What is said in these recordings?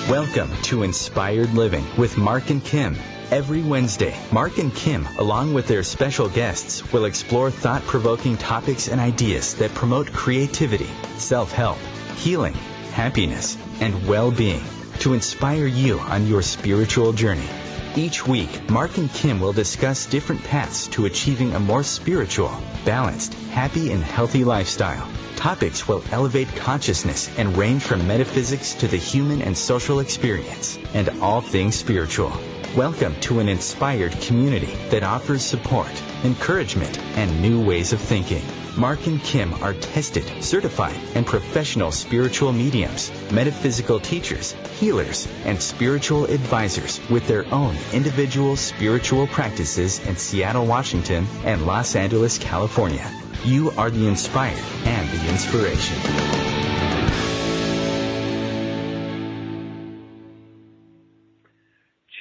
Welcome to Inspired Living with Mark and Kim. Every Wednesday, Mark and Kim, along with their special guests, will explore thought-provoking topics and ideas that promote creativity, self-help, healing, happiness, and well-being to inspire you on your spiritual journey. Each week, Mark and Kim will discuss different paths to achieving a more spiritual, balanced, happy, and healthy lifestyle. Topics will elevate consciousness and range from metaphysics to the human and social experience, and all things spiritual. Welcome to an inspired community that offers support, encouragement, and new ways of thinking. Mark and Kim are tested, certified, and professional spiritual mediums, metaphysical teachers, healers, and spiritual advisors with their own individual spiritual practices in Seattle, Washington, and Los Angeles, California. You are the inspired and the inspiration.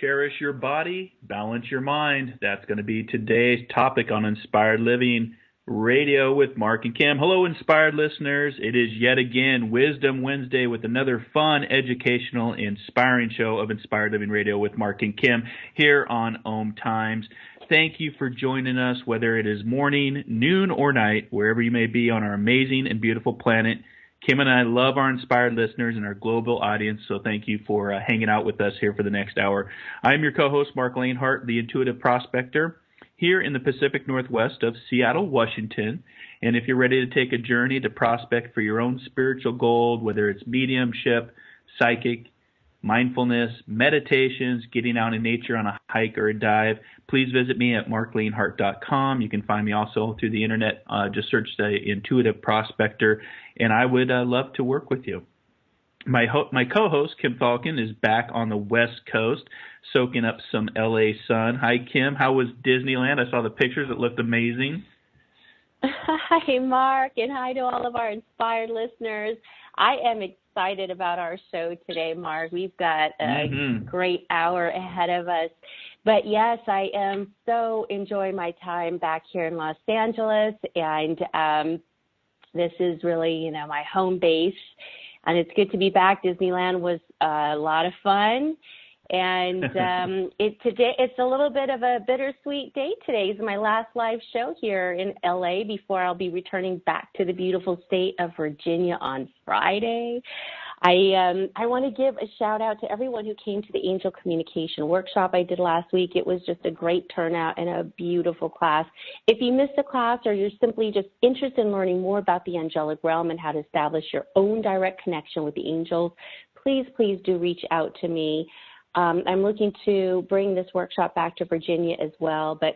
Cherish your body, balance your mind. That's going to be today's topic on Inspired Living Radio with Mark and Kim. Hello, inspired listeners. It is yet again Wisdom Wednesday with another fun, educational, inspiring show of Inspired Living Radio with Mark and Kim here on OMTimes. Thank you for joining us, whether it is morning, noon, or night, wherever you may be on our amazing and beautiful planet. Kim and I love our inspired listeners and our global audience, so thank you for hanging out with us here for the next hour. I'm your co-host, Mark Lanehart, the Intuitive Prospector, here in the Pacific Northwest of Seattle, Washington. And if you're ready to take a journey to prospect for your own spiritual gold, whether it's mediumship, psychic, mindfulness, meditations, getting out in nature on a hike or a dive, please visit me at marklanehart.com. You can find me also through the internet. Just search the Intuitive Prospector, and I would love to work with you. My co-host, Kim Falcon, is back on the West Coast, soaking up some LA sun. Hi, Kim. How was Disneyland? I saw the pictures. It looked amazing. Hi, Mark, and hi to all of our inspired listeners. I am excited about our show today, Mark. We've got a great hour ahead of us. But, yes, I am so enjoying my time back here in Los Angeles, and this is really, my home base, and it's good to be back. Disneyland was a lot of fun. And today it's a little bit of a bittersweet day. Today is my last live show here in LA before I'll be returning back to the beautiful state of Virginia on Friday. I want to give a shout out to everyone who came to the Angel Communication Workshop I did last week. It was just a great turnout and a beautiful class. If you missed the class or you're simply just interested in learning more about the angelic realm and how to establish your own direct connection with the angels, please do reach out to me. I'm looking to bring this workshop back to Virginia as well, but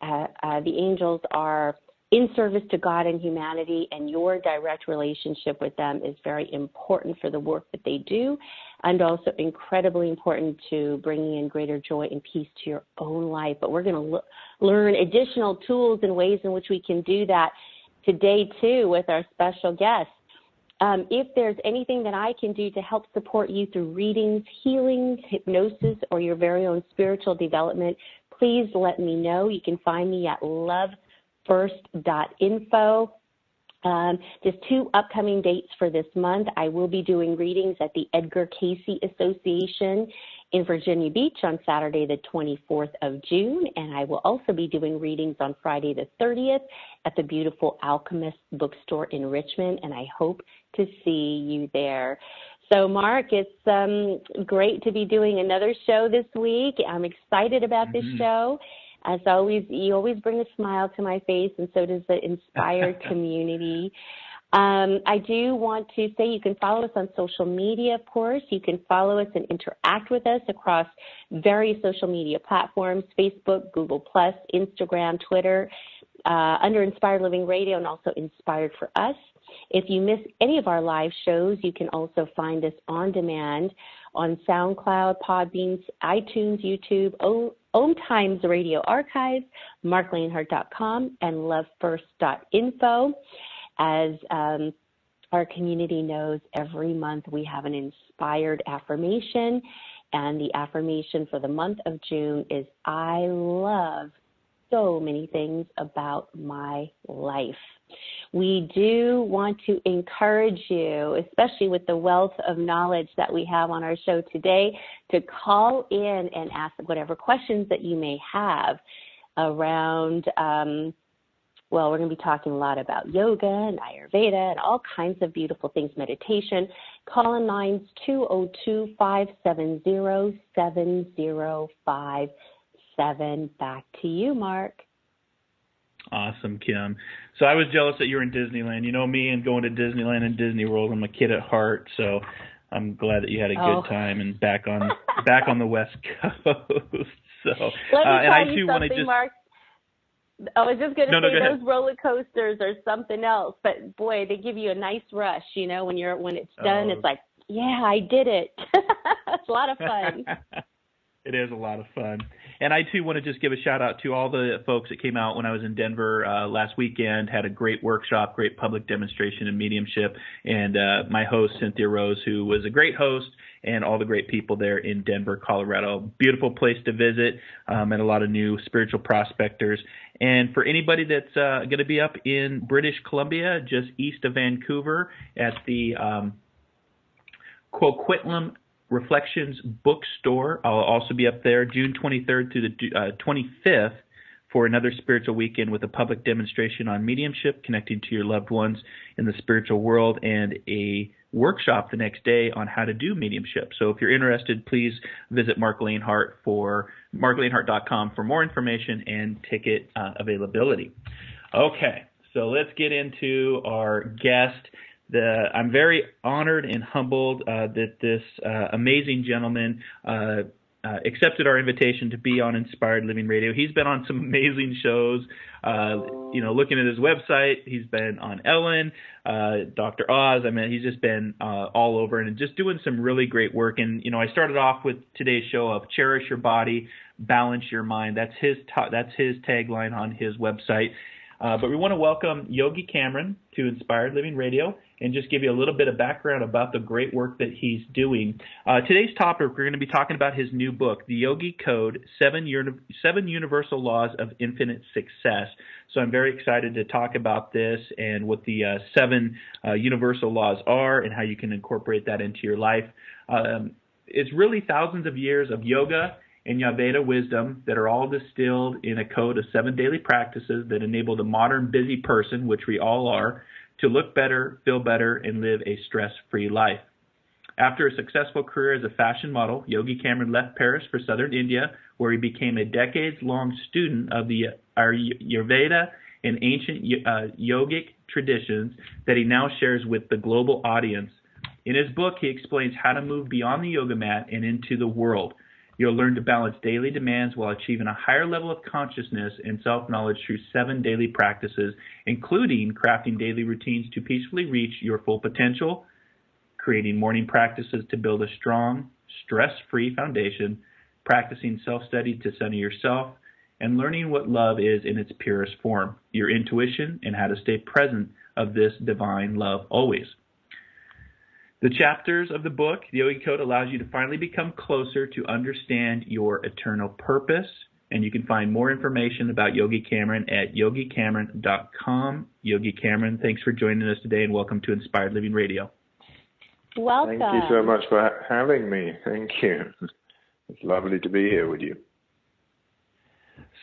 the angels are in service to God and humanity, and your direct relationship with them is very important for the work that they do, and also incredibly important to bringing in greater joy and peace to your own life. But we're going to learn additional tools and ways in which we can do that today, too, with our special guest. If there's anything that I can do to help support you through readings, healings, hypnosis, or your very own spiritual development, please let me know. You can find me at lovefirst.info. Just 2 upcoming dates for this month. I will be doing readings at the Edgar Cayce Association in Virginia Beach on Saturday, the 24th of June, and I will also be doing readings on Friday, the 30th at the beautiful Alchemist Bookstore in Richmond, and I hope to see you there. So, Mark, it's great to be doing another show this week. I'm excited about this show. As always, you always bring a smile to my face, and so does the inspired community. I do want to say you can follow us on social media, of course. You can follow us and interact with us across various social media platforms, Facebook, Google+, Instagram, Twitter, under Inspired Living Radio, and also Inspired for Us. If you miss any of our live shows, you can also find us on demand on SoundCloud, Podbean, iTunes, YouTube, OMTimes Radio Archive, marklanehart.com, and lovefirst.info. As our community knows, every month we have an inspired affirmation, and the affirmation for the month of June is, I love so many things about my life. we do want to encourage you, especially with the wealth of knowledge that we have on our show today, to call in and ask whatever questions that you may have around, well, we're going to be talking a lot about yoga and Ayurveda and all kinds of beautiful things, meditation. Call in lines 202-570-7057. Back to you, Mark. Awesome, Kim. So I was jealous that you were in Disneyland. You know me and going to Disneyland and Disney World. I'm a kid at heart, so I'm glad that you had a good time and back on the West Coast. So let me and tell I you too something, want to just. Mark. I was just going to say go those roller coasters are something else, but boy, they give you a nice rush. You know, when it's done, it's like, yeah, I did it. It's a lot of fun. It is a lot of fun. And I, too, want to just give a shout-out to all the folks that came out when I was in Denver last weekend, had a great workshop, great public demonstration in mediumship, and my host, Cynthia Rose, who was a great host, and all the great people there in Denver, Colorado. Beautiful place to visit, and a lot of new spiritual prospectors. And for anybody that's going to be up in British Columbia, just east of Vancouver, at the Coquitlam Reflections Bookstore. I'll also be up there June 23rd through the 25th for another spiritual weekend with a public demonstration on mediumship, connecting to your loved ones in the spiritual world, and a workshop the next day on how to do mediumship. So if you're interested, please visit marklanehart.com for more information and ticket availability. Okay, so let's get into our guest. I'm very honored and humbled that this amazing gentleman accepted our invitation to be on Inspired Living Radio. He's been on some amazing shows. Looking at his website, he's been on Ellen, Dr. Oz. I mean, he's just been all over and just doing some really great work. And I started off with today's show of cherish your body, balance your mind. That's his tagline on his website. But we want to welcome Yogi Cameron to Inspired Living Radio and just give you a little bit of background about the great work that he's doing. Today's topic, we're going to be talking about his new book, The Yogi Code, Seven Universal Laws of Infinite Success. So I'm very excited to talk about this and what the seven universal laws are and how you can incorporate that into your life. It's really thousands of years of yoga and Ayurveda wisdom that are all distilled in a code of 7 daily practices that enable the modern busy person, which we all are, to look better, feel better, and live a stress-free life. After a successful career as a fashion model, Yogi Cameron left Paris for southern India, where he became a decades-long student of the Ayurveda and ancient yogic traditions that he now shares with the global audience. In his book, he explains how to move beyond the yoga mat and into the world. You'll learn to balance daily demands while achieving a higher level of consciousness and self-knowledge through 7 daily practices, including crafting daily routines to peacefully reach your full potential, creating morning practices to build a strong, stress-free foundation, practicing self-study to center yourself, and learning what love is in its purest form, your intuition, and how to stay present of this divine love always. The chapters of the book, the Yogi Code, allows you to finally become closer to understand your eternal purpose. And you can find more information about Yogi Cameron at yogicameron.com. Yogi Cameron, thanks for joining us today and welcome to Inspired Living Radio. Welcome. Thank you so much for having me. Thank you. It's lovely to be here with you.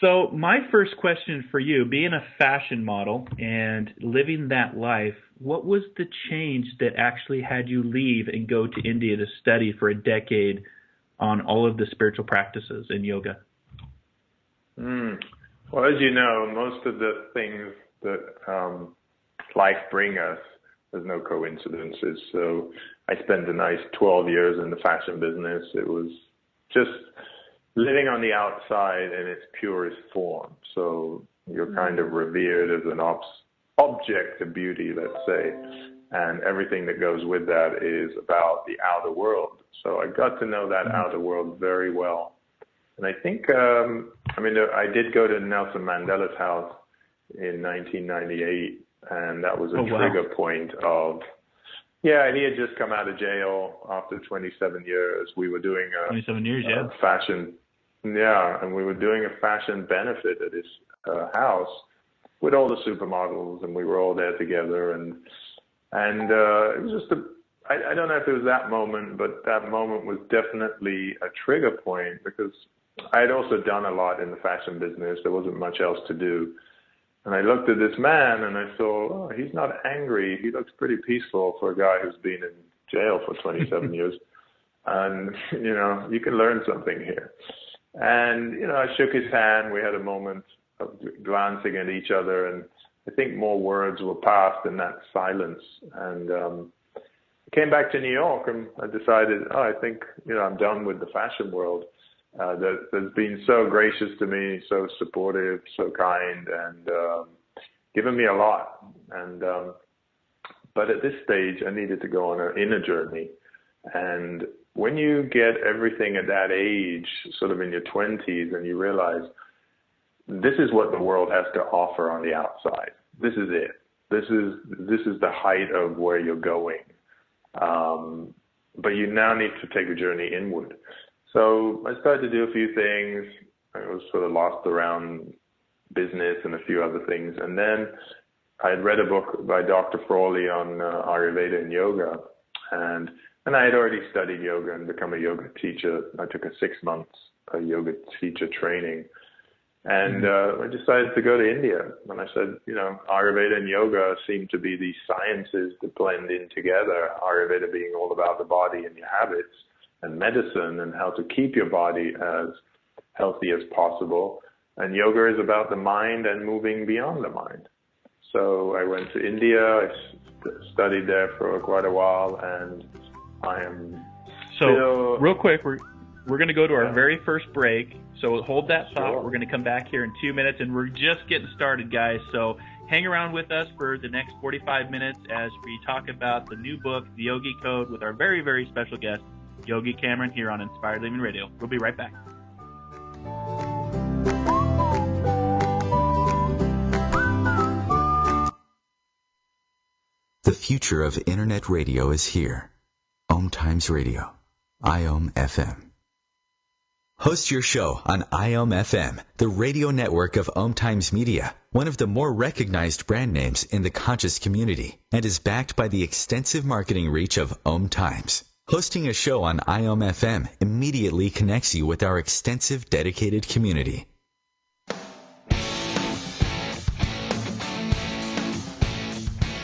So my first question for you, being a fashion model and living that life, what was the change that actually had you leave and go to India to study for a decade on all of the spiritual practices in yoga? Well, as you know, most of the things that life brings us, there's no coincidences. So I spent a nice 12 years in the fashion business. It was just living on the outside in its purest form. So you're kind of revered as an object of beauty, let's say, and everything that goes with that is about the outer world. So I got to know that outer world very well. And I think, I did go to Nelson Mandela's house in 1998, and that was a trigger point of, he had just come out of jail after 27 years. We were doing 27 years, fashion, and we were doing a fashion benefit at his house. with all the supermodels, and we were all there together, and it was just I don't know if it was that moment, but that moment was definitely a trigger point, because I had also done a lot in the fashion business. There wasn't much else to do. And I looked at this man and I saw, oh, he's not angry. He looks pretty peaceful for a guy who's been in jail for 27 years. And, you know, you can learn something here. And, you know, I shook his hand. We had a moment of glancing at each other. And I think more words were passed in that silence. And I came back to New York and I decided, oh, I think, you know, I'm done with the fashion world. That has been so gracious to me, so supportive, so kind, and given me a lot. And but at this stage, I needed to go on an inner journey. And when you get everything at that age, sort of in your 20s, and you realize this is what the world has to offer on the outside. This is it. This is the height of where you're going. But you now need to take a journey inward. So I started to do a few things. I was sort of lost around business and a few other things. And then I had read a book by Dr. Frawley on Ayurveda and yoga. And I had already studied yoga and become a yoga teacher. I took a 6 months yoga teacher training. And I decided to go to India. And I said, you know, Ayurveda and yoga seem to be these sciences that blend in together. Ayurveda being all about the body and your habits, and medicine and how to keep your body as healthy as possible. And yoga is about the mind and moving beyond the mind. So I went to India, I studied there for quite a while, and I am still... real quick, we're going to go to our very first break. So hold that thought. Sure. We're going to come back here in 2 minutes, and we're just getting started, guys. So hang around with us for the next 45 minutes as we talk about the new book, The Yogi Code, with our very, very special guest, Yogi Cameron, here on Inspired Living Radio. We'll be right back. The future of Internet radio is here. OMTimes Radio, IOM FM. Host your show on IOM FM, the radio network of OMTimes Media, one of the more recognized brand names in the conscious community, and is backed by the extensive marketing reach of OMTimes. Hosting a show on IOM FM immediately connects you with our extensive dedicated community.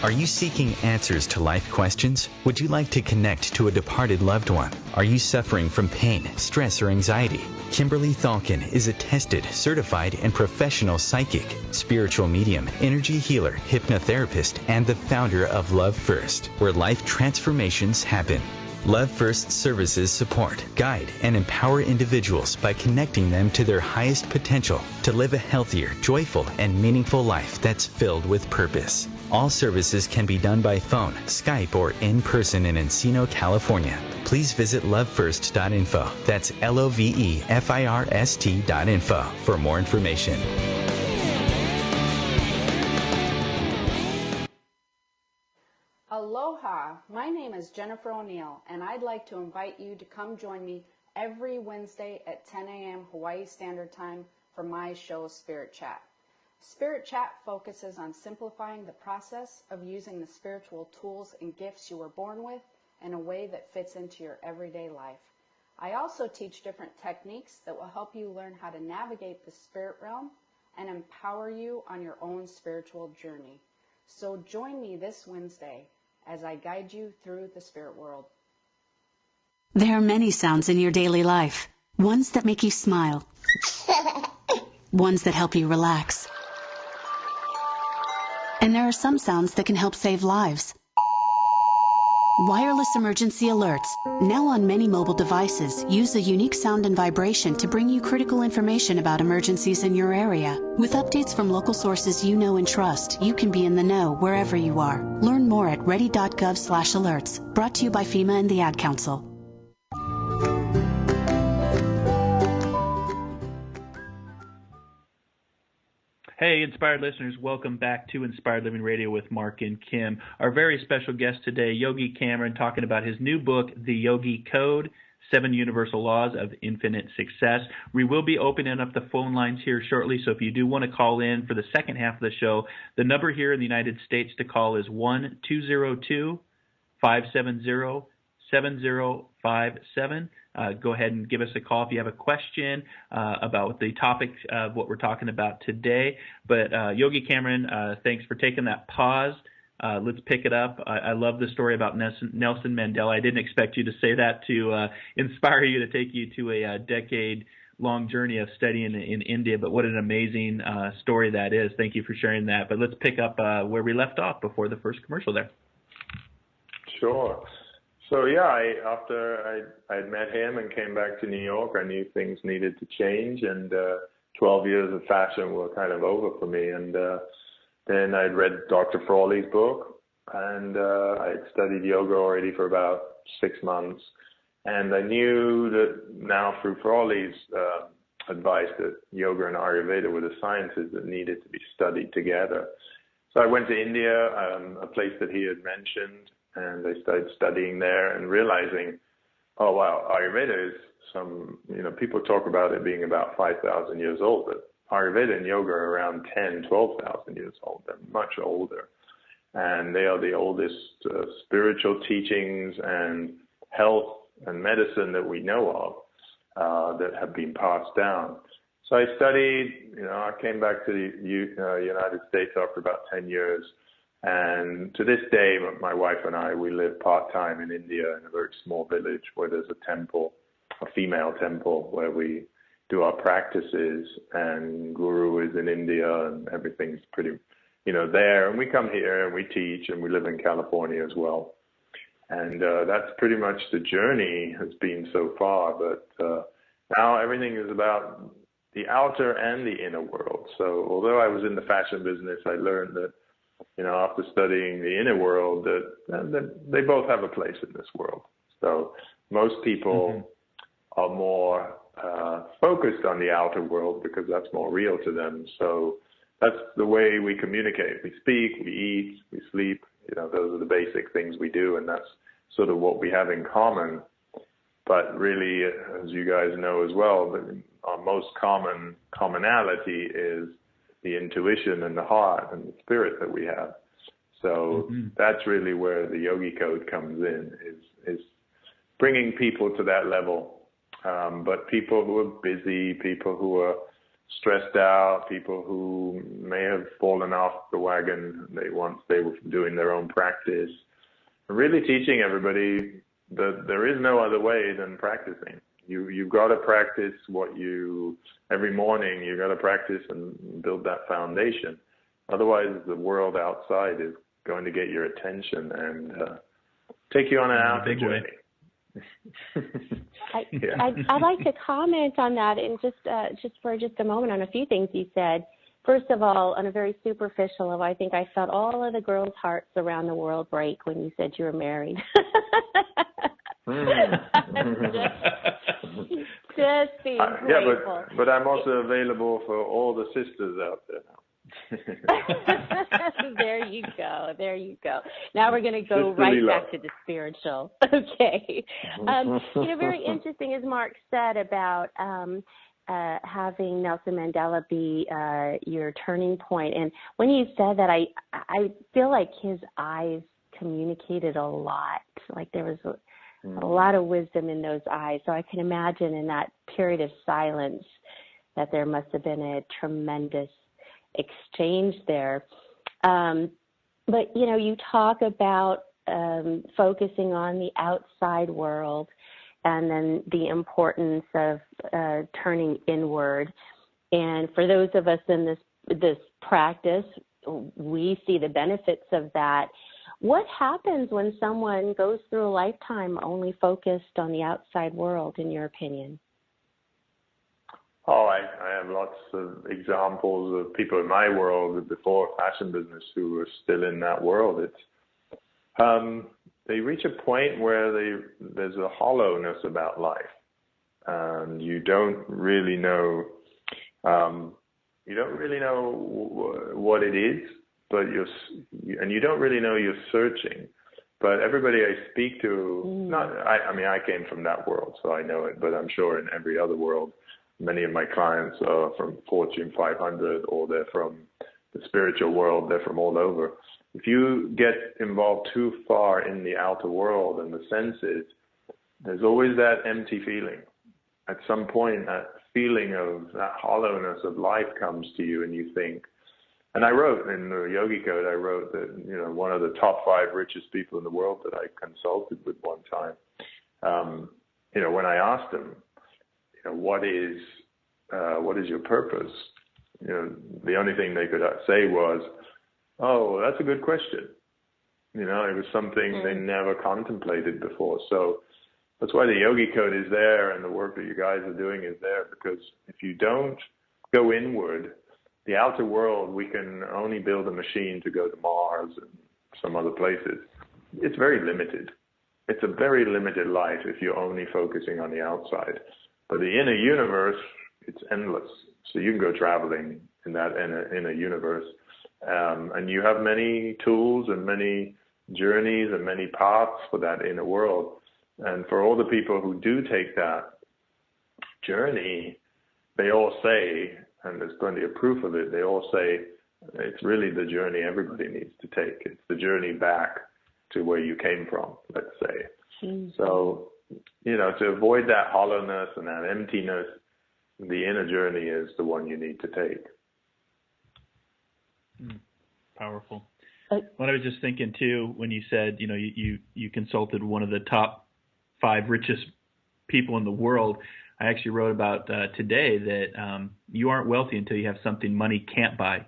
Are you seeking answers to life questions? Would you like to connect to a departed loved one? Are you suffering from pain, stress, or anxiety? Kimberly Thalkin is a tested, certified, and professional psychic, spiritual medium, energy healer, hypnotherapist, and the founder of Love First, where life transformations happen. Love First services support, guide, and empower individuals by connecting them to their highest potential to live a healthier, joyful, and meaningful life that's filled with purpose. All services can be done by phone, Skype, or in person in Encino, California. Please visit lovefirst.info. That's LOVEFIRST.info for more information. Aloha, my name is Jennifer O'Neill, and I'd like to invite you to come join me every Wednesday at 10 a.m. Hawaii Standard Time for my show, Spirit Chat. Spirit Chat focuses on simplifying the process of using the spiritual tools and gifts you were born with in a way that fits into your everyday life. I also teach different techniques that will help you learn how to navigate the spirit realm and empower you on your own spiritual journey. So join me this Wednesday as I guide you through the spirit world. There are many sounds in your daily life. Ones that make you smile. Ones that help you relax. And there are some sounds that can help save lives. Wireless emergency alerts, now on many mobile devices, use a unique sound and vibration to bring you critical information about emergencies in your area. With updates from local sources you know and trust, you can be in the know wherever you are. Learn more at ready.gov/alerts. Brought to you by FEMA and the Ad Council. Hey, Inspired listeners, welcome back to Inspired Living Radio with Mark and Kim. Our very special guest today, Yogi Cameron, talking about his new book, The Yogi Code, 7 Universal Laws of Infinite Success. We will be opening up the phone lines here shortly, so if you do want to call in for the second half of the show, the number here in the United States to call is 1-202-570-7057. Go ahead and give us a call if you have a question about the topic of what we're talking about today. But Yogi Cameron, thanks for taking that pause. Let's pick it up. I love the story about Nelson Mandela. I didn't expect you to say that to inspire you to take you to a decade-long journey of studying in India, but what an amazing story that is. Thank you for sharing that. But let's pick up where we left off before the first commercial there. Sure. So yeah, after I met him and came back to New York, I knew things needed to change, and 12 years of fashion were kind of over for me. And then I'd read Dr. Frawley's book, and I'd studied yoga already for about 6 months. And I knew that now through Frawley's advice that yoga and Ayurveda were the sciences that needed to be studied together. So I went to India, a place that he had mentioned, and I started studying there and realizing, oh, wow, Ayurveda is people talk about it being about 5,000 years old, but Ayurveda and yoga are around 10, 12,000 years old. They're much older. And they are the oldest spiritual teachings and health and medicine that we know of that have been passed down. So I studied, I came back to the United States after about 10 years. And to this day, my wife and I, we live part-time in India in a very small village where there's a temple, a female temple, where we do our practices, and Guru is in India, and everything's pretty, there. And we come here and we teach, and we live in California as well. And that's pretty much the journey has been so far. But now everything is about the outer and the inner world. So although I was in the fashion business, I learned that, after studying the inner world, that they both have a place in this world. So most people are more focused on the outer world because that's more real to them. So that's the way we communicate. We speak, we eat, we sleep. Those are the basic things we do, and that's sort of what we have in common. But really, as you guys know as well, our most commonality is the intuition and the heart and the spirit that we have. So that's really where the Yogi Code comes in, is bringing people to that level. But people who are busy, people who are stressed out, people who may have fallen off the wagon once they were doing their own practice, really teaching everybody that there is no other way than practicing. You've got to practice every morning. You've got to practice and build that foundation. Otherwise, the world outside is going to get your attention and take you on an outer journey. I'd like to comment on that, and just for a moment on a few things you said. First of all, on a very superficial level, I think I felt all of the girls' hearts around the world break when you said you were married. Just being grateful. But I'm also available for all the sisters out there now. There you go. Now we're going to go right back to the spiritual. Okay. Very interesting, as Mark said, about having Nelson Mandela be your turning point. And when you said that, I feel like his eyes communicated a lot. Like there was a lot of wisdom in those eyes. So I can imagine in that period of silence that there must have been a tremendous exchange there. But, you talk about focusing on the outside world and then the importance of turning inward. And for those of us in this practice, we see the benefits of that. What happens when someone goes through a lifetime only focused on the outside world, in your opinion? Oh, I have lots of examples of people in my world before fashion business who are still in that world. It's they reach a point where there's a hollowness about life, and you don't really know what it is, but you don't really know you're searching. But everybody I speak to, I mean, I came from that world, so I know it, but I'm sure in every other world, many of my clients are from Fortune 500, or they're from the spiritual world, they're from all over. If you get involved too far in the outer world and the senses, there's always that empty feeling. At some point, that feeling of that hollowness of life comes to you, and you think, and I wrote in the Yogi Code, I wrote that, you know, one of the top 5 richest people in the world that I consulted with one time, you know, when I asked them, you know, what is your purpose? You know, the only thing they could say was, oh, that's a good question. You know, it was something they never contemplated before. So that's why the Yogi Code is there, and the work that you guys are doing is there, because if you don't go inward, the outer world, we can only build a machine to go to Mars and some other places. It's very limited. It's a very limited life if you're only focusing on the outside. But the inner universe, it's endless. So you can go traveling in that inner universe. And you have many tools and many journeys and many paths for that inner world. And for all the people who do take that journey, they all say, and there's plenty of proof of it, they all say it's really the journey everybody needs to take. It's the journey back to where you came from, let's say. So, you know, to avoid that hollowness and that emptiness, the inner journey is the one you need to take. Powerful. What I was just thinking too, when you said, you know, you consulted one of the top 5 richest people in the world, I actually wrote about today that you aren't wealthy until you have something money can't buy.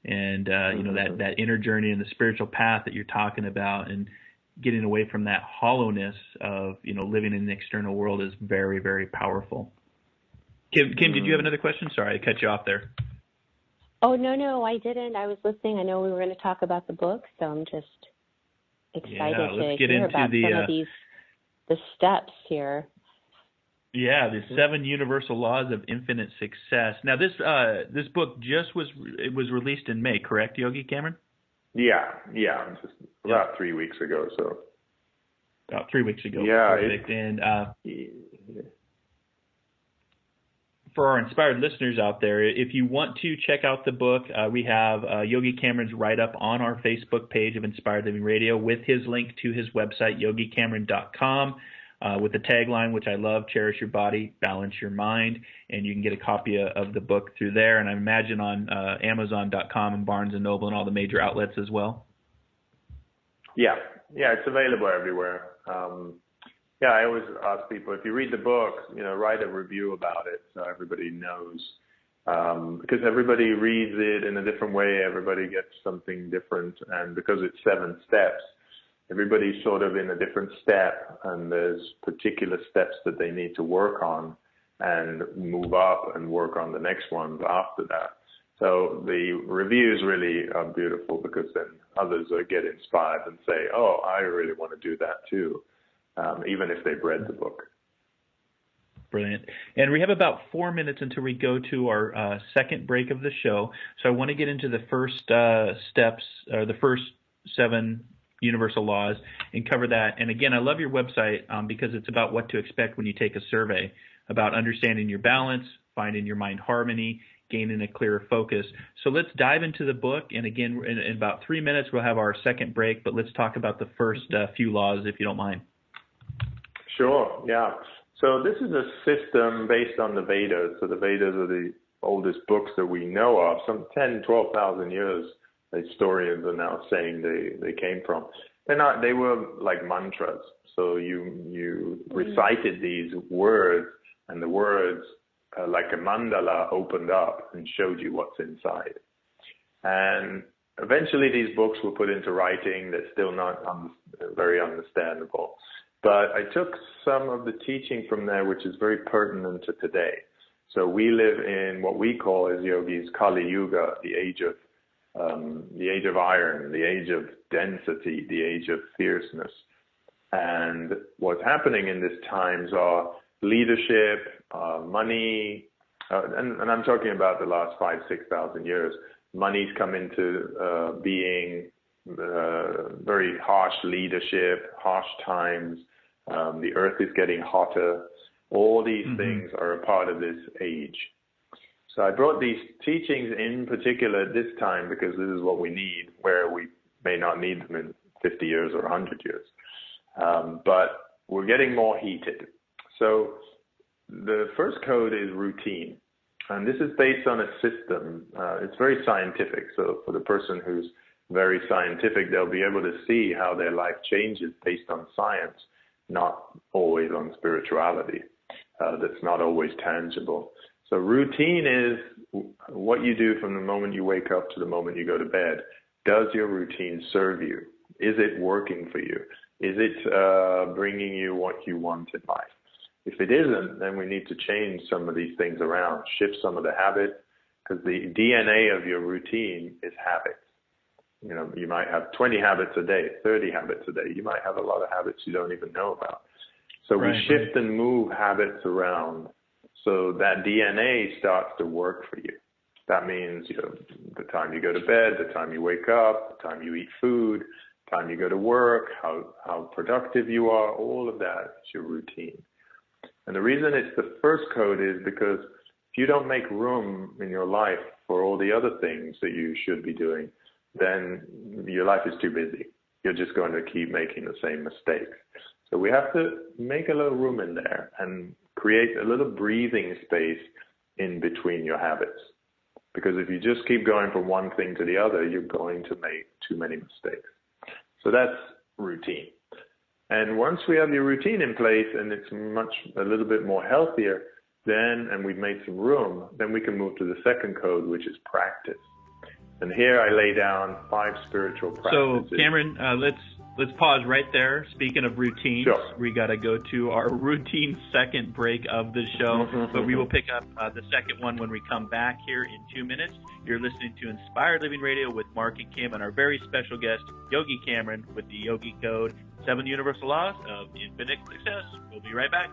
And, you know, that inner journey and the spiritual path that you're talking about, and getting away from that hollowness of, you know, living in the external world is very, very powerful. Kim, did you have another question? Sorry, I cut you off there. Oh, no, I didn't. I was listening. I know we were going to talk about the book, so I'm just excited to hear about some of the steps here. Yeah, the 7 universal laws of infinite success. Now, this book was released in May, correct, Yogi Cameron? Yeah, just about 3 weeks ago. So about 3 weeks ago. Yeah, perfect. And for our inspired listeners out there, if you want to check out the book, we have Yogi Cameron's write-up on our Facebook page of Inspired Living Radio with his link to his website, yogicameron.com. With the tagline, which I love, cherish your body, balance your mind, and you can get a copy of the book through there, and I imagine on Amazon.com and Barnes & Noble and all the major outlets as well. Yeah, it's available everywhere. I always ask people, if you read the book, you know, write a review about it so everybody knows, because everybody reads it in a different way, everybody gets something different, and because it's 7 steps, everybody's sort of in a different step, and there's particular steps that they need to work on and move up and work on the next ones after that. So the reviews really are beautiful, because then others will get inspired and say, oh, I really want to do that too, even if they've read the book. Brilliant. And we have about 4 minutes until we go to our second break of the show. So I want to get into the first steps, or the first 7 universal laws, and cover that. And again, I love your website because it's about what to expect when you take a survey, about understanding your balance, finding your mind harmony, gaining a clearer focus. So let's dive into the book. And again, in about 3 minutes, we'll have our second break, but let's talk about the first few laws, if you don't mind. Sure, yeah. So this is a system based on the Vedas. So the Vedas are the oldest books that we know of, some 10, 12,000 years. Historians are now saying they came from. They were like mantras. So you recited these words, and the words, like a mandala, opened up and showed you what's inside. And eventually these books were put into writing. They're still not very understandable. But I took some of the teaching from there, which is very pertinent to today. So we live in what we call as yogis Kali Yuga, the age of iron, the age of density, the age of fierceness. And what's happening in these times are leadership, money, and I'm talking about the last 5,000 to 6,000 years. Money's come into being, very harsh leadership, harsh times. The earth is getting hotter. All these things are a part of this age. So I brought these teachings in particular at this time because this is what we need, where we may not need them in 50 years or 100 years. But we're getting more heated. So the first code is routine. And this is based on a system. It's very scientific. So for the person who's very scientific, they'll be able to see how their life changes based on science, not always on spirituality. That's not always tangible. So routine is what you do from the moment you wake up to the moment you go to bed. Does your routine serve you? Is it working for you? Is it bringing you what you want in life? If it isn't, then we need to change some of these things around, shift some of the habits, because the DNA of your routine is habits. You know, you might have 20 habits a day, 30 habits a day. You might have a lot of habits you don't even know about. So we shift and move habits around so that DNA starts to work for you. That means, you know, the time you go to bed, the time you wake up, the time you eat food, the time you go to work, how productive you are, all of that is your routine. And the reason it's the first code is because if you don't make room in your life for all the other things that you should be doing, then your life is too busy. You're just going to keep making the same mistakes. So we have to make a little room in there and create a little breathing space in between your habits. Because if you just keep going from one thing to the other, you're going to make too many mistakes. So that's routine. And once we have your routine in place and it's a little bit more healthier, then, and we've made some room, then we can move to the second code, which is practice. And here I lay down 5 spiritual practices. So, Cameron, let's pause right there. Speaking of routines, we got to go to our routine second break of the show, but we will pick up the second one when we come back here in 2 minutes. You're listening to Inspired Living Radio with Mark and Kim and our very special guest, Yogi Cameron, with the Yogi Code, 7 Universal Laws of Infinite Success. We'll be right back.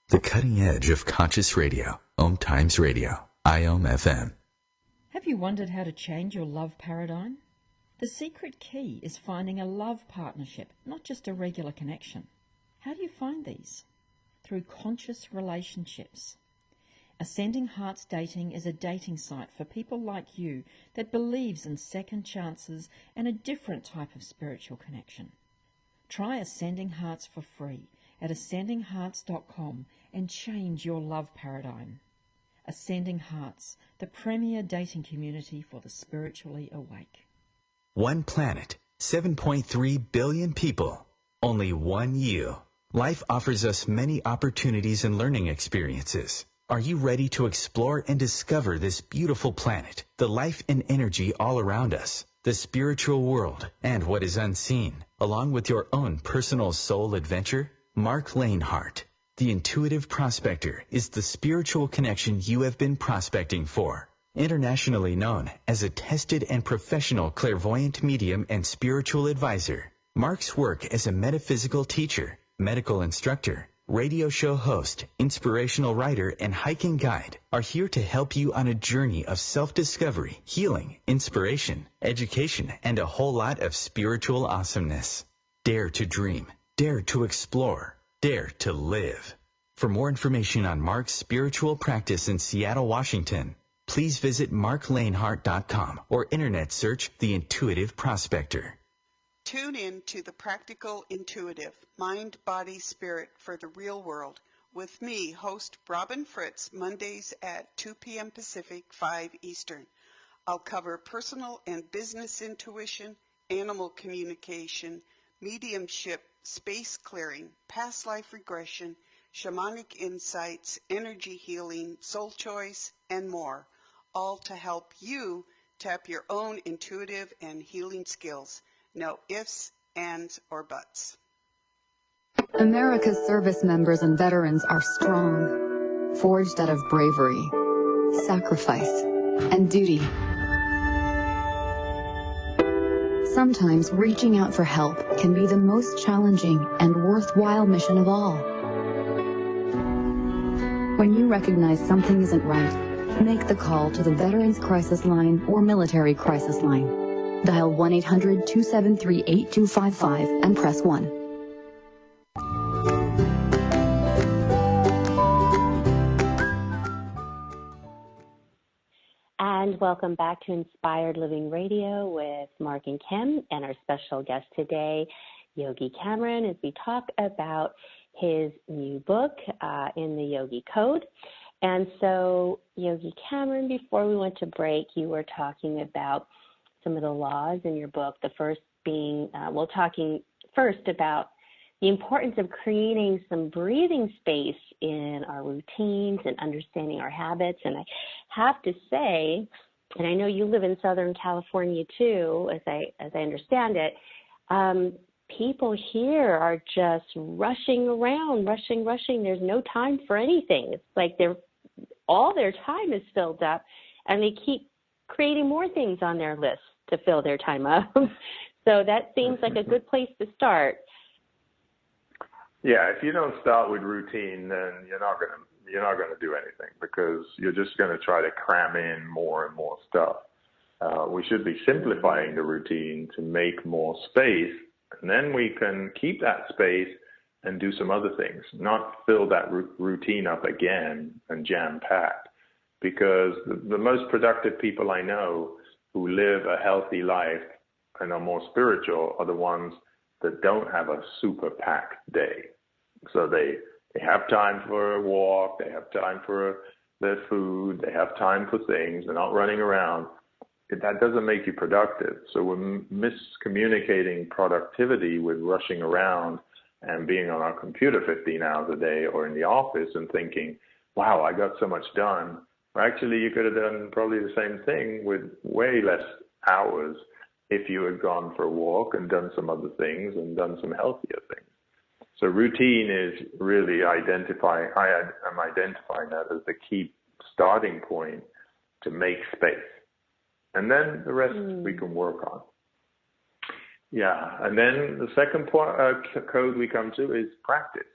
The cutting edge of conscious radio, OMTimes Radio, IOM FM. Have you wondered how to change your love paradigm? The secret key is finding a love partnership, not just a regular connection. How do you find these? Through conscious relationships. Ascending Hearts Dating is a dating site for people like you that believes in second chances and a different type of spiritual connection. Try Ascending Hearts for free at ascendinghearts.com and change your love paradigm. Ascending Hearts, the premier dating community for the spiritually awake. One planet, 7.3 billion people, only one you. Life offers us many opportunities and learning experiences. Are you ready to explore and discover this beautiful planet, the life and energy all around us, the spiritual world, and what is unseen, along with your own personal soul adventure? Mark Lanehart, the intuitive prospector, is the spiritual connection you have been prospecting for. Internationally known as a tested and professional clairvoyant medium and spiritual advisor, Mark's work as a metaphysical teacher, medical instructor, radio show host, inspirational writer, and hiking guide are here to help you on a journey of self-discovery, healing, inspiration, education, and a whole lot of spiritual awesomeness. Dare to dream. Dare to explore. Dare to live. For more information on Mark's spiritual practice in Seattle, Washington, please visit marklanehart.com or internet search The Intuitive Prospector. Tune in to The Practical Intuitive, Mind, Body, Spirit for the Real World with me, host Robin Fritz, Mondays at 2 p.m. Pacific, 5 Eastern. I'll cover personal and business intuition, animal communication, mediumship, space clearing, past life regression, shamanic insights, energy healing, soul choice, and more, all to help you tap your own intuitive and healing skills. No ifs, ands, or buts. America's service members and veterans are strong, forged out of bravery, sacrifice, and duty. Sometimes reaching out for help can be the most challenging and worthwhile mission of all. When you recognize something isn't right, make the call to the Veterans Crisis Line or Military Crisis Line. Dial 1-800-273-8255 and press 1. And welcome back to Inspired Living Radio with Mark and Kim and our special guest today, Yogi Cameron, as we talk about his new book in the Yogi Code. And so, Yogi Cameron, before we went to break, you were talking about some of the laws in your book, the first being, talking first about the importance of creating some breathing space in our routines and understanding our habits. And I have to say, and I know you live in Southern California too, as I understand it, people here are just rushing around, rushing. There's no time for anything. It's like all their time is filled up, and they keep creating more things on their list to fill their time up. So that seems like a good place to start. Yeah, if you don't start with routine, then you're not gonna do anything, because you're just gonna try to cram in more and more stuff. We should be simplifying the routine to make more space, and then we can keep that space and do some other things, not fill that routine up again and jam-packed. Because the most productive people I know who live a healthy life and are more spiritual are the ones that don't have a super packed day. So they have time for a walk, they have time for their food, they have time for things, they're not running around. That doesn't make you productive. So we're miscommunicating productivity with rushing around and being on our computer 15 hours a day or in the office and thinking, wow, I got so much done. Well, actually, you could have done probably the same thing with way less hours if you had gone for a walk and done some other things and done some healthier things. So routine is really I am identifying that as the key starting point to make space. And then the rest we can work on. Yeah, and then the second code we come to is practice.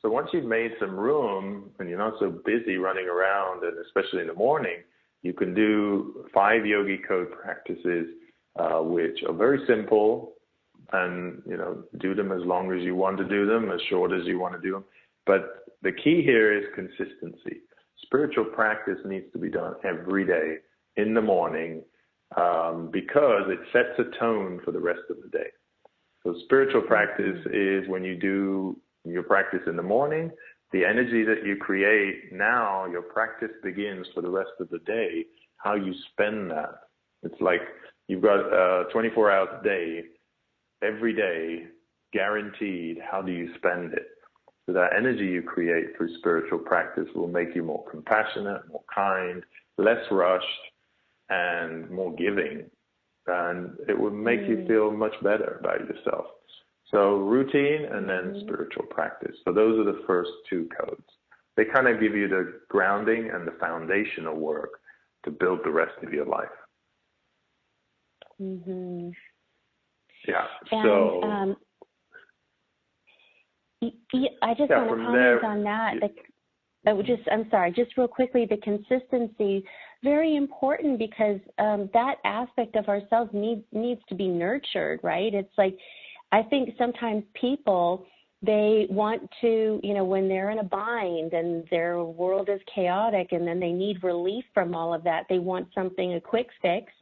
So once you've made some room and you're not so busy running around, and especially in the morning, you can do 5 Yogi Code practices, which are very simple, and do them as long as you want to do them, as short as you want to do them. But the key here is consistency. Spiritual practice needs to be done every day in the morning, because it sets a tone for the rest of the day. So spiritual practice is when you do your practice in the morning, the energy that you create now, your practice begins for the rest of the day, how you spend that. It's like you've got 24 hours a day, every day, guaranteed. How do you spend it? So that energy you create through spiritual practice will make you more compassionate, more kind, less rushed, and more giving. And it will make you feel much better about yourself. So routine and then spiritual practice. So those are the first 2 codes. They kind of give you the grounding and the foundational work to build the rest of your life. Mm-hmm. Yeah. And, I just want to comment on that. I'm sorry, just real quickly, the consistency, very important, because that aspect of ourselves needs to be nurtured, right? It's like, I think sometimes people, they want to, when they're in a bind and their world is chaotic and then they need relief from all of that, they want a quick fix,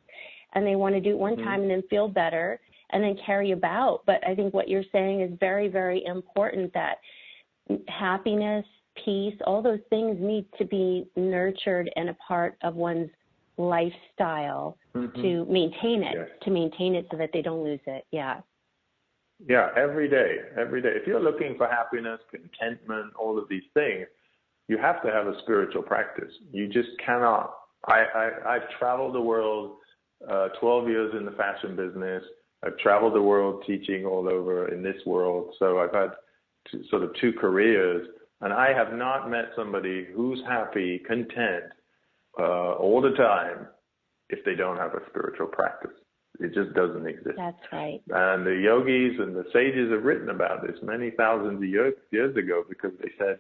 and they want to do it one time and then feel better and then carry about. But I think what you're saying is very, very important, that happiness, peace, all those things need to be nurtured and a part of one's lifestyle to maintain it, so that they don't lose it. Yeah. Yeah, every day. If you're looking for happiness, contentment, all of these things, you have to have a spiritual practice. You just cannot. I've traveled the world, 12 years in the fashion business. I've traveled the world teaching all over in this world. So I've had sort of 2 careers, and I have not met somebody who's happy, content all the time if they don't have a spiritual practice. It just doesn't exist. That's right. And the yogis and the sages have written about this many thousands of years ago, because they said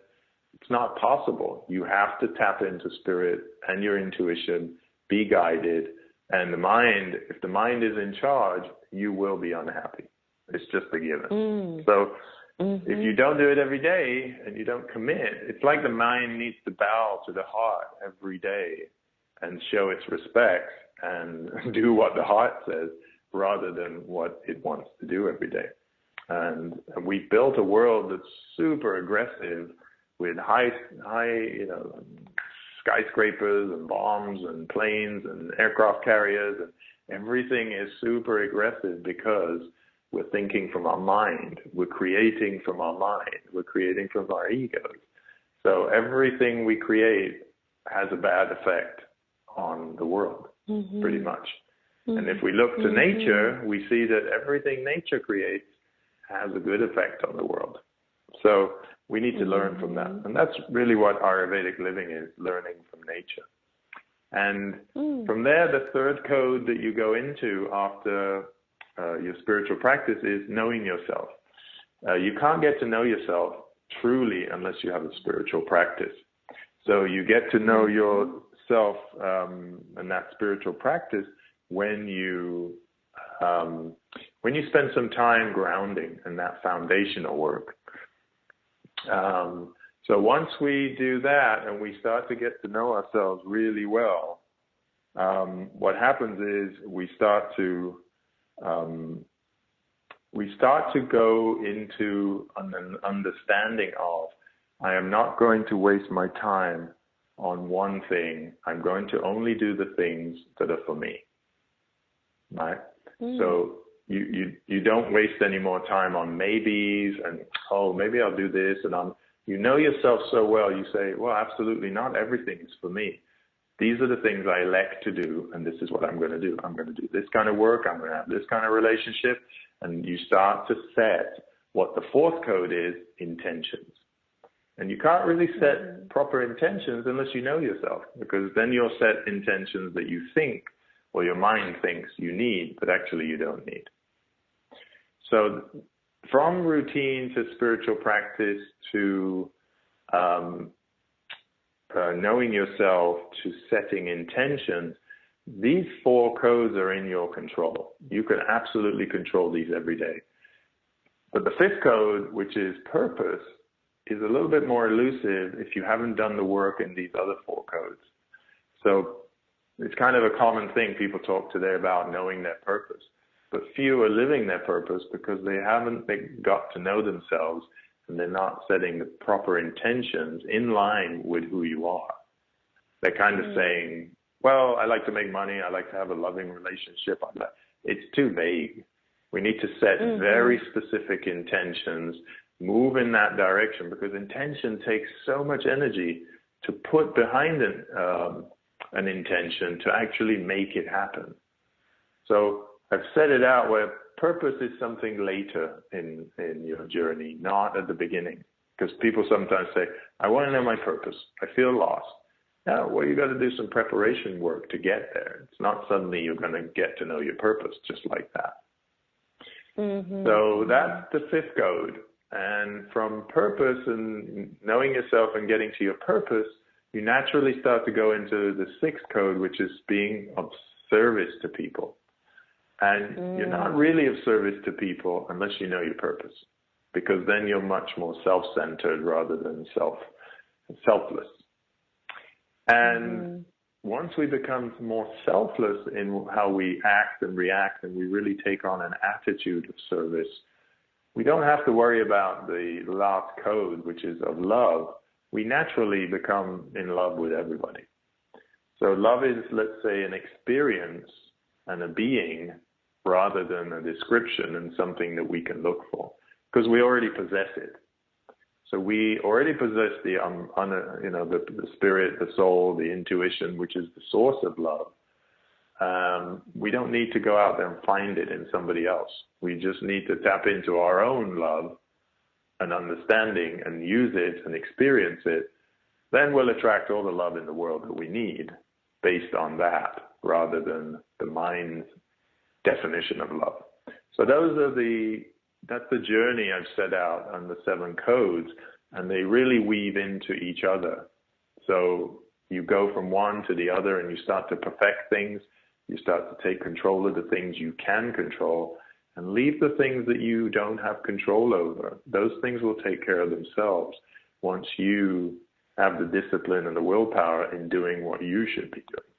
It's not possible. You have to tap into spirit and your intuition, be guided, and the mind, if the mind is in charge, you will be unhappy. It's just a given. So if you don't do it every day and you don't commit, it's like the mind needs to bow to the heart every day and show its respect and do what the heart says rather than what it wants to do every day. And we built a world that's super aggressive with high, skyscrapers and bombs and planes and aircraft carriers, and everything is super aggressive because we're thinking from our mind. We're creating from our mind. We're creating from our egos. So everything we create has a bad effect on the world, pretty much. And if we look to nature, we see that everything nature creates has a good effect on the world. So we need to learn from that. And that's really what Ayurvedic living is, learning from nature. And from there, the third code that you go into after your spiritual practice is knowing yourself. You can't get to know yourself truly unless you have a spiritual practice. So you get to know yourself and that spiritual practice when you spend some time grounding in that foundational work. So once we do that and we start to get to know ourselves really well, what happens is we start to go into an understanding of, I am not going to waste my time on one thing. I'm going to only do the things that are for me. Right? So you don't waste any more time on maybes and, maybe I'll do this. And you know yourself so well, you say, well, absolutely not everything is for me. These are the things I elect to do, and this is what I'm going to do. I'm going to do this kind of work. I'm going to have this kind of relationship. And you start to set what the fourth code is, intentions. And you can't really set proper intentions unless you know yourself, because then you'll set intentions that you think or your mind thinks you need, but actually you don't need. So from routine to spiritual practice to knowing yourself to setting intentions, these four codes are in your control. You can absolutely control these every day. But the fifth code, which is purpose, is a little bit more elusive if you haven't done the work in these other four codes. So it's kind of a common thing people talk today about knowing their purpose. But few are living their purpose because they haven't got to know themselves and they're not setting the proper intentions in line with who you are. They're kind of saying, well, I like to make money. I like to have a loving relationship. It's too vague. We need to set very specific intentions, move in that direction, because intention takes so much energy to put behind an intention to actually make it happen. So I've set it out where purpose is something later in your journey, not at the beginning. Because people sometimes say, I want to know my purpose. I feel lost. Yeah, well, you got to do some preparation work to get there. It's not suddenly you're going to get to know your purpose just like that. So that's the fifth code. And from purpose and knowing yourself and getting to your purpose, you naturally start to go into the sixth code, which is being of service to people. And you're not really of service to people unless you know your purpose, because then you're much more self-centered rather than selfless. And once we become more selfless in how we act and react, and we really take on an attitude of service, we don't have to worry about the last code, which is of love. We naturally become in love with everybody. So love is, let's say, an experience and a being rather than a description and something that we can look for, because we already possess it. So we already possess the spirit, the soul, the intuition, which is the source of love. We don't need to go out there and find it in somebody else. We just need to tap into our own love and understanding and use it and experience it. Then we'll attract all the love in the world that we need based on that, rather than the mind's definition of love. So that's the journey I've set out on the 7 codes. and they really weave into each other. So you go from one to the other and you start to perfect things. You start to take control of the things you can control and leave the things that you don't have control over. Those things will take care of themselves once you have the discipline and the willpower in doing what you should be doing.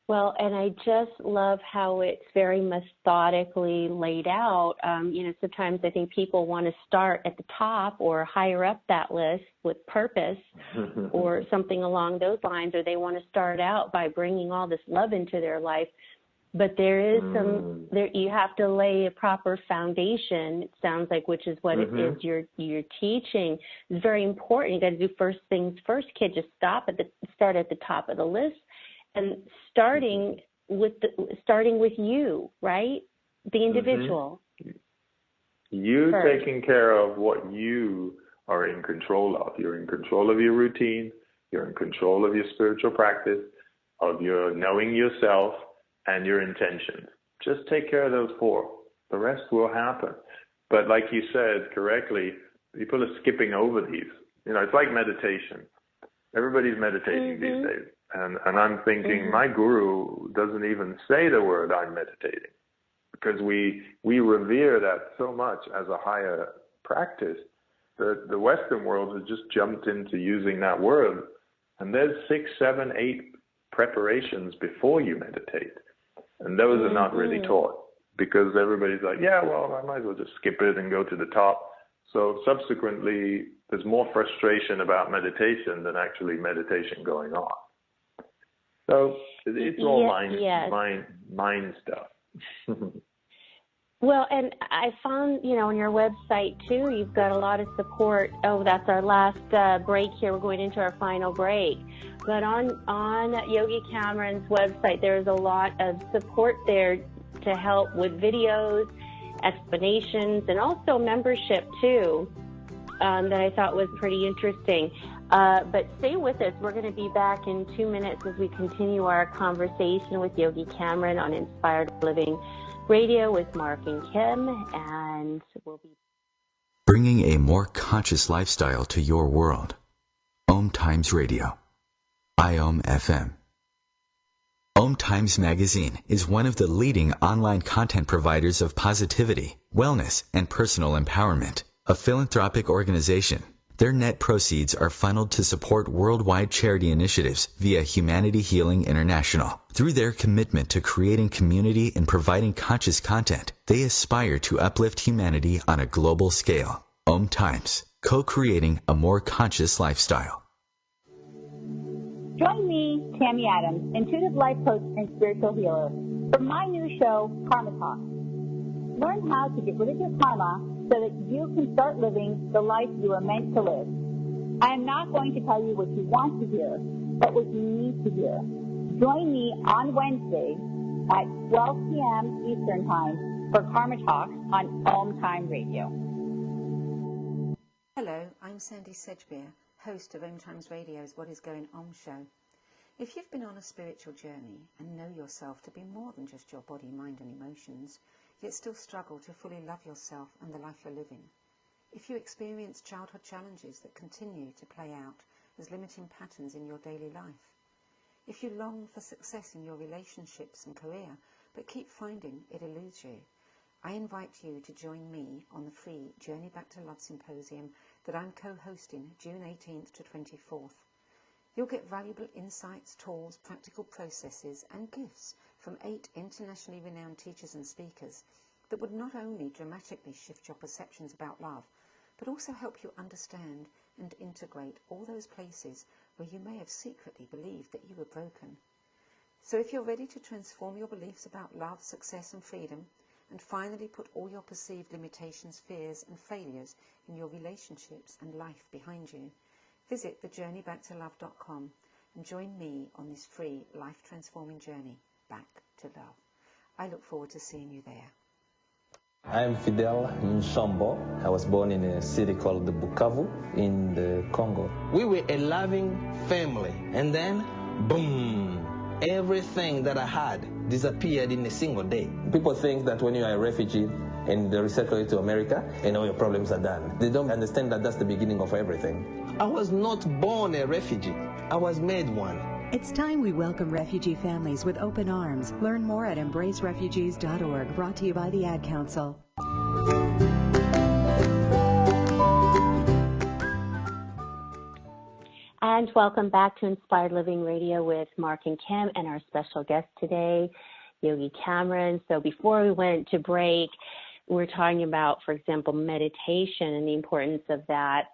Well, and I just love how it's very methodically laid out. Sometimes I think people want to start at the top or higher up that list with purpose or something along those lines, or they want to start out by bringing all this love into their life. But there is you have to lay a proper foundation, it sounds like, which is what it is you're teaching. It's very important. You got to do first things first, kid. Just start at the top of the list. And starting with you, right? The individual. You first. Taking care of what you are in control of. You're in control of your routine. You're in control of your spiritual practice, of your knowing yourself and your intentions. Just take care of those 4. The rest will happen. But like you said correctly, people are skipping over these. It's like meditation. Everybody's meditating these days. And I'm thinking, my guru doesn't even say the word I'm meditating, because we revere that so much as a higher practice. The Western world has just jumped into using that word, and there's 6, 7, 8 preparations before you meditate, and those are not really taught, because everybody's like, yeah, well, I might as well just skip it and go to the top. So subsequently, there's more frustration about meditation than actually meditation going on. So it's all mind stuff. Well, and I found, on your website, too, you've got a lot of support. Oh, that's our last break here. We're going into our final break. But on Yogi Cameron's website, there's a lot of support there to help with videos, explanations, and also membership, too, that I thought was pretty interesting. But stay with us. We're going to be back in 2 minutes as we continue our conversation with Yogi Cameron on Inspired Living Radio with Mark and Kim, and we'll be bringing a more conscious lifestyle to your world. OMTimes Radio, IOM FM. OMTimes Magazine is one of the leading online content providers of positivity, wellness, and personal empowerment. A philanthropic organization, their net proceeds are funneled to support worldwide charity initiatives via Humanity Healing International. Through their commitment to creating community and providing conscious content, they aspire to uplift humanity on a global scale. OMTimes, co-creating a more conscious lifestyle. Join me, Tammy Adams, intuitive life coach and spiritual healer, for my new show, Karma Talk. Learn how to get rid of your karma so that you can start living the life you are meant to live. I am not going to tell you what you want to hear, but what you need to hear. Join me on Wednesday at 12 p.m. Eastern Time for Karma Talks on OMTime Radio. Hello, I'm Sandy Sedgbeer, host of OMTimes Radio's What Is Going On show. If you've been on a spiritual journey and know yourself to be more than just your body, mind and emotions, yet still struggle to fully love yourself and the life you're living. If you experience childhood challenges that continue to play out as limiting patterns in your daily life. If you long for success in your relationships and career, but keep finding it eludes you, I invite you to join me on the free Journey Back to Love Symposium that I'm co-hosting June 18th to 24th. You'll get valuable insights, tools, practical processes and gifts from 8 internationally renowned teachers and speakers that would not only dramatically shift your perceptions about love, but also help you understand and integrate all those places where you may have secretly believed that you were broken. So if you're ready to transform your beliefs about love, success and freedom, and finally put all your perceived limitations, fears and failures in your relationships and life behind you, visit thejourneybacktolove.com and join me on this free life-transforming journey back to love. I look forward to seeing you there. I'm Fidel Nsombo. I was born in a city called the Bukavu in the Congo. We were a loving family, and then, boom, everything that I had disappeared in a single day. People think that when you are a refugee and they recycle it to America, and all your problems are done. They don't understand that that's the beginning of everything. I was not born a refugee. I was made one. It's time we welcome refugee families with open arms. Learn more at embracerefugees.org, brought to you by the Ad Council. And welcome back to Inspired Living Radio with Mark and Kim and our special guest today, Yogi Cameron. So before we went to break, we were talking about, for example, meditation and the importance of that.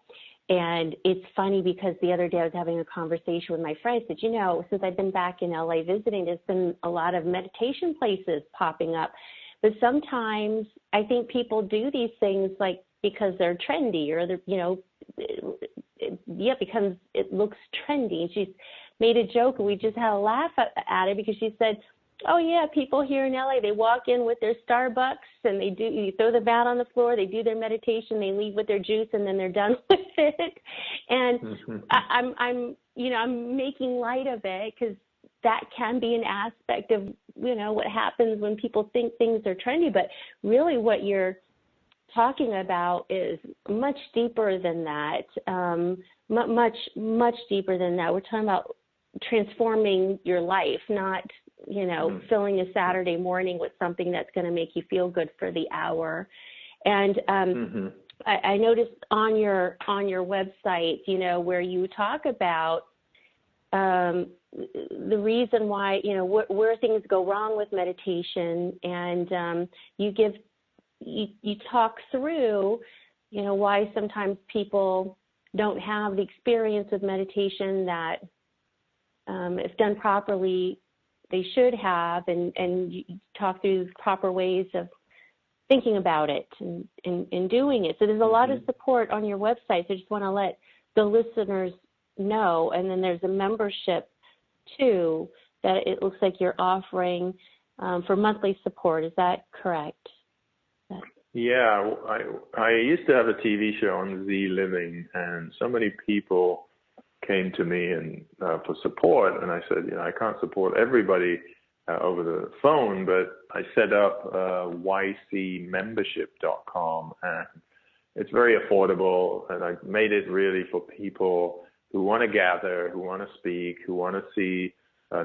And it's funny because the other day I was having a conversation with my friend. I said, you know, since I've been back in LA visiting, there's been a lot of meditation places popping up. But sometimes I think people do these things like because they're trendy or they're, you know, because it looks trendy. And she's made a joke and we just had a laugh at it because she said, oh yeah, people here in LA, they walk in with their Starbucks and you throw the mat on the floor, they do their meditation, they leave with their juice and then they're done with it. And I'm making light of it because that can be an aspect of, you know, what happens when people think things are trendy. But really what you're talking about is much deeper than that, much deeper than that. We're talking about transforming your life, not, you know, filling a Saturday morning with something that's going to make you feel good for the hour. And I noticed on your website, you know, where you talk about the reason why, you know, where things go wrong with meditation, and you talk through, you know, why sometimes people don't have the experience with meditation that, if done properly, they should have, and you talk through proper ways of thinking about it and doing it. So there's a lot of support on your website. So I just want to let the listeners know. And then there's a membership too that it looks like you're offering for monthly support. Is that correct? Yeah, I used to have a TV show on Z Living, and so many people came to me and for support, and I said, you know, I can't support everybody over the phone, but I set up ycmembership.com, and it's very affordable, and I made it really for people who want to gather, who want to speak, who want to see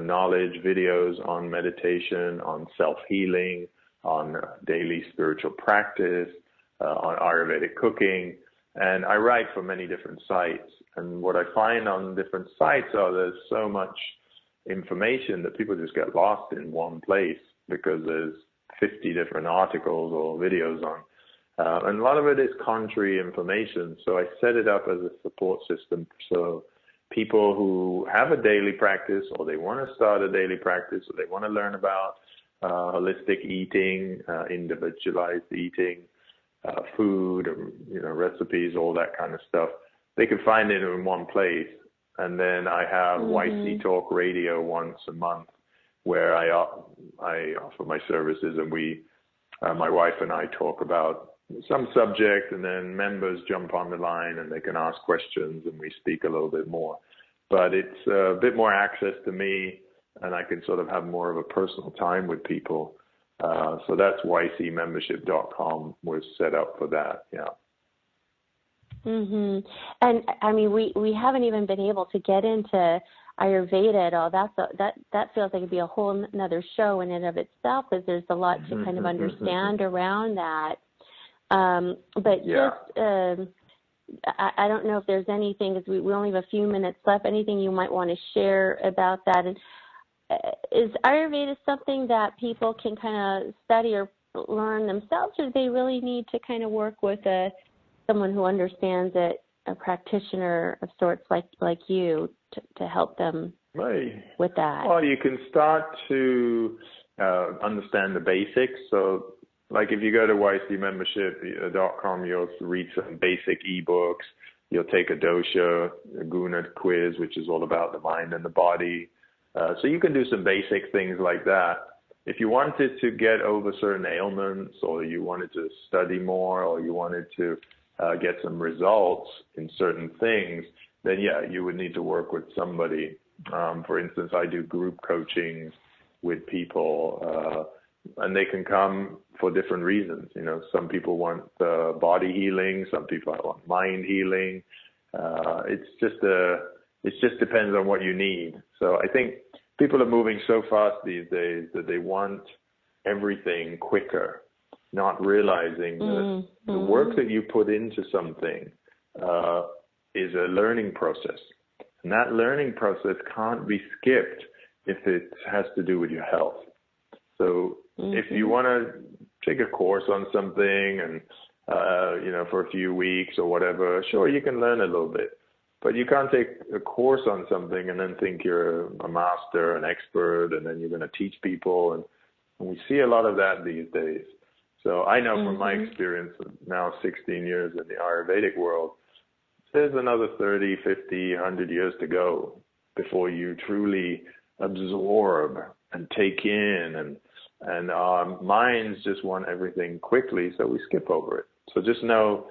knowledge videos on meditation, on self-healing, on daily spiritual practice, on Ayurvedic cooking. And I write for many different sites. And what I find on different sites are there's so much information that people just get lost in one place because there's 50 different articles or videos on. And a lot of it is contrary information. So I set it up as a support system. So people who have a daily practice, or they want to start a daily practice, or they want to learn about holistic eating, individualized eating, food, you know, recipes, all that kind of stuff, they can find it in one place. And then I have YC Talk Radio once a month, where I offer my services, and my wife and I talk about some subject, and then members jump on the line and they can ask questions, and we speak a little bit more. But it's a bit more access to me, and I can sort of have more of a personal time with people. So that's ycmembership.com was set up for that, yeah. And I mean, we haven't even been able to get into Ayurveda at all. That feels like it'd be a whole another show in and of itself, because there's a lot to kind of understand around that. But yeah. I don't know if there's anything, because we only have a few minutes left, anything you might want to share about that. And is Ayurveda something that people can kind of study or learn themselves, or do they really need to kind of work with someone who understands it, a practitioner of sorts like you, to help them with that? Well, you can start to understand the basics. So, like if you go to ycmembership.com, you'll read some basic ebooks. You'll take a dosha, a guna quiz, which is all about the mind and the body. So you can do some basic things like that. If you wanted to get over certain ailments, or you wanted to study more, or you wanted to get some results in certain things, then yeah, you would need to work with somebody. For instance, I do group coaching with people and they can come for different reasons. You know, some people want body healing, some people want mind healing. It just depends on what you need. So I think people are moving so fast these days that they want everything quicker, not realizing that the work that you put into something is a learning process. And that learning process can't be skipped if it has to do with your health. So if you want to take a course on something and, you know, for a few weeks or whatever, sure, you can learn a little bit. But you can't take a course on something and then think you're a master, an expert, and then you're going to teach people. And we see a lot of that these days. So I know from my experience, now 16 years in the Ayurvedic world, there's another 30, 50, 100 years to go before you truly absorb and take in. And our minds just want everything quickly, so we skip over it. So just know,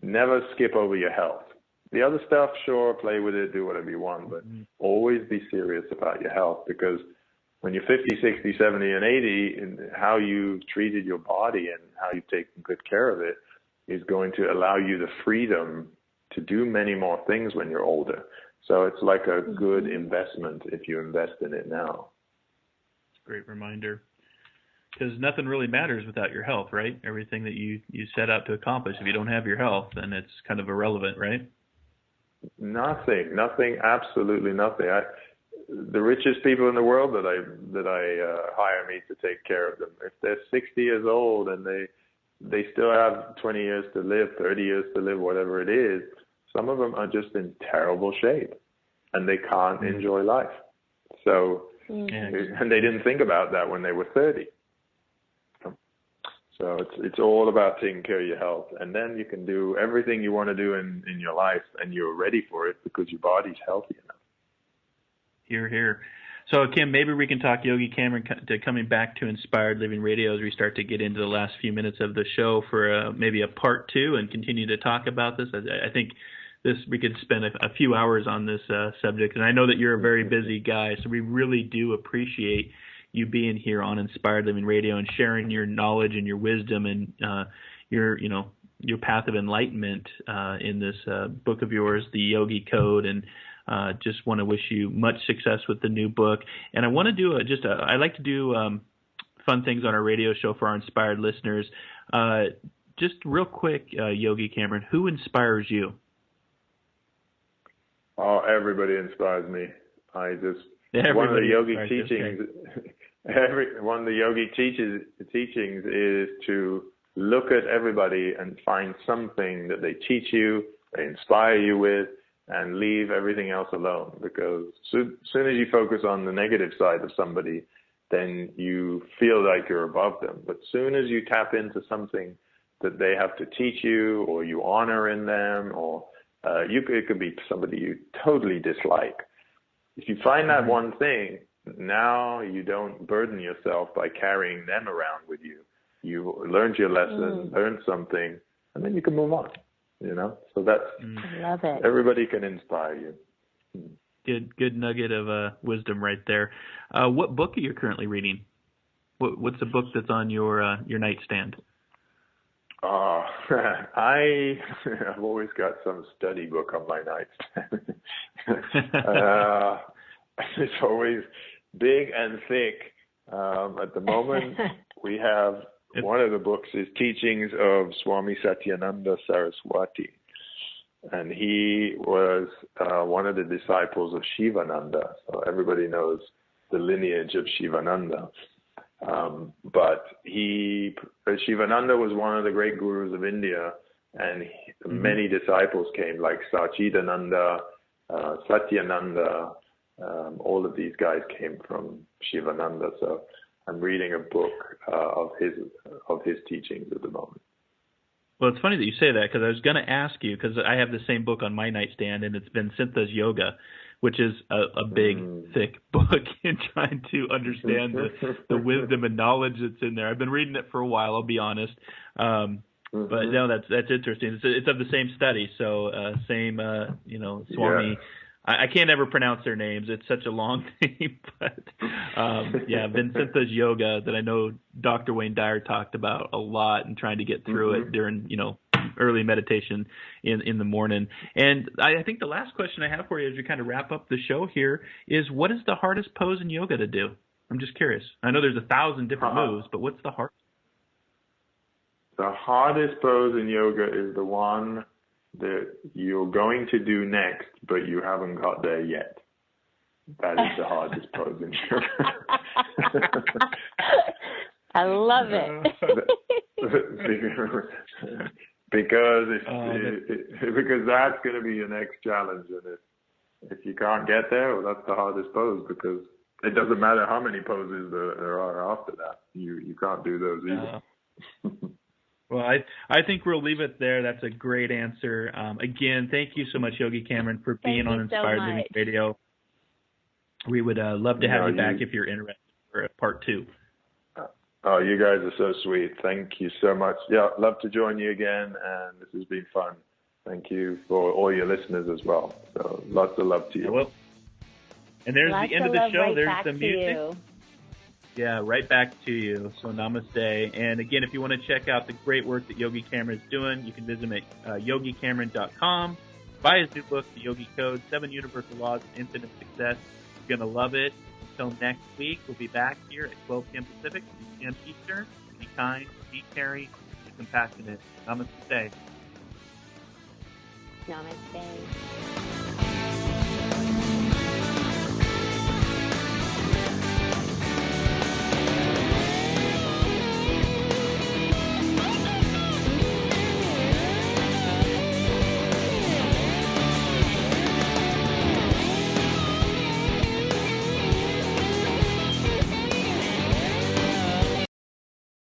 never skip over your health. The other stuff, sure, play with it, do whatever you want, but always be serious about your health, because when you're 50, 60, 70, and 80, and how you treated your body and how you take good care of it is going to allow you the freedom to do many more things when you're older. So it's like a good investment if you invest in it now. Great reminder. Because nothing really matters without your health, right? Everything that you set out to accomplish, if you don't have your health, then it's kind of irrelevant, right? Nothing, absolutely nothing. The richest people in the world that I hire me to take care of them, if they're 60 years old and they still have 20 years to live, 30 years to live, whatever it is, some of them are just in terrible shape and they can't enjoy life. So, and they didn't think about that when they were 30. So it's all about taking care of your health, and then you can do everything you want to do in your life, and you're ready for it because your body's healthy enough. Hear, hear. So, Kim, maybe we can talk Yogi Cameron coming back to Inspired Living Radio as we start to get into the last few minutes of the show for maybe a part 2 and continue to talk about this. I think we could spend a few hours on this subject, and I know that you're a very busy guy, so we really do appreciate you being here on Inspired Living Radio and sharing your knowledge and your wisdom and your path of enlightenment in this book of yours, the Yogi Code, and just want to wish you much success with the new book. And I want to do I like to do fun things on our radio show for our inspired listeners. Just real quick, Yogi Cameron, who inspires you? Oh, everybody inspires me. One of the yogic teachings. One of the yogic teachings is to look at everybody and find something that they teach you, they inspire you with, and leave everything else alone. Because soon as you focus on the negative side of somebody, then you feel like you're above them. But soon as you tap into something that they have to teach you, or you honor in them, or it could be somebody you totally dislike. If you find that one thing, now you don't burden yourself by carrying them around with you. You learned your lesson, learned something, and then you can move on. You know, so that's I love it. Everybody can inspire you. Good nugget of wisdom right there. What book are you currently reading? What's the book that's on your nightstand? I've always got some study book on my nightstand. It's always big and thick. At the moment, we have one of the books is Teachings of Swami Satyananda Saraswati. And he was one of the disciples of Shivananda. So everybody knows the lineage of Shivananda. But Shivananda was one of the great gurus of India, and many disciples came, like Sachidananda, Satyananda. All of these guys came from Shivananda. So I'm reading a book of his teachings at the moment. Well, it's funny that you say that, because I was going to ask you, because I have the same book on my nightstand, and it's Vincenta's Yoga, which is a big, thick book in trying to understand the wisdom and knowledge that's in there. I've been reading it for a while, I'll be honest. But no, that's interesting. It's of the same study, so same, Swami I can't ever pronounce their names. It's such a long name, but Vincenta's yoga that I know Dr. Wayne Dyer talked about a lot and trying to get through it during, early meditation in the morning. And I think the last question I have for you as we kind of wrap up the show here is, what is the hardest pose in yoga to do? I'm just curious. I know there's 1,000 different moves, but what's the hardest? The hardest pose in yoga is the one that you're going to do next, but you haven't got there yet. That is the hardest pose in yoga. I love it. because that's going to be your next challenge, and if you can't get there, well, that's the hardest pose, because it doesn't matter how many poses there are after that. You can't do those either. Well, I think we'll leave it there. That's a great answer. Again, thank you so much, Yogi Cameron, for being on Inspired Living Radio. We would love to have you back if you're interested for part 2. Oh, you guys are so sweet. Thank you so much. Yeah, love to join you again, and this has been fun. Thank you for all your listeners as well. So lots of love to you. Well, and there's the end of the show. There's the music. Yeah, right back to you. So namaste. And again, if you want to check out the great work that Yogi Cameron is doing, you can visit him at yogicameron.com. Buy his new book, The Yogi Code, 7 Universal Laws of Infinite Success. You're going to love it. Until next week, we'll be back here at 12 p.m. Pacific, 3 p.m. Eastern. Be kind, be caring, be compassionate. Namaste. Namaste.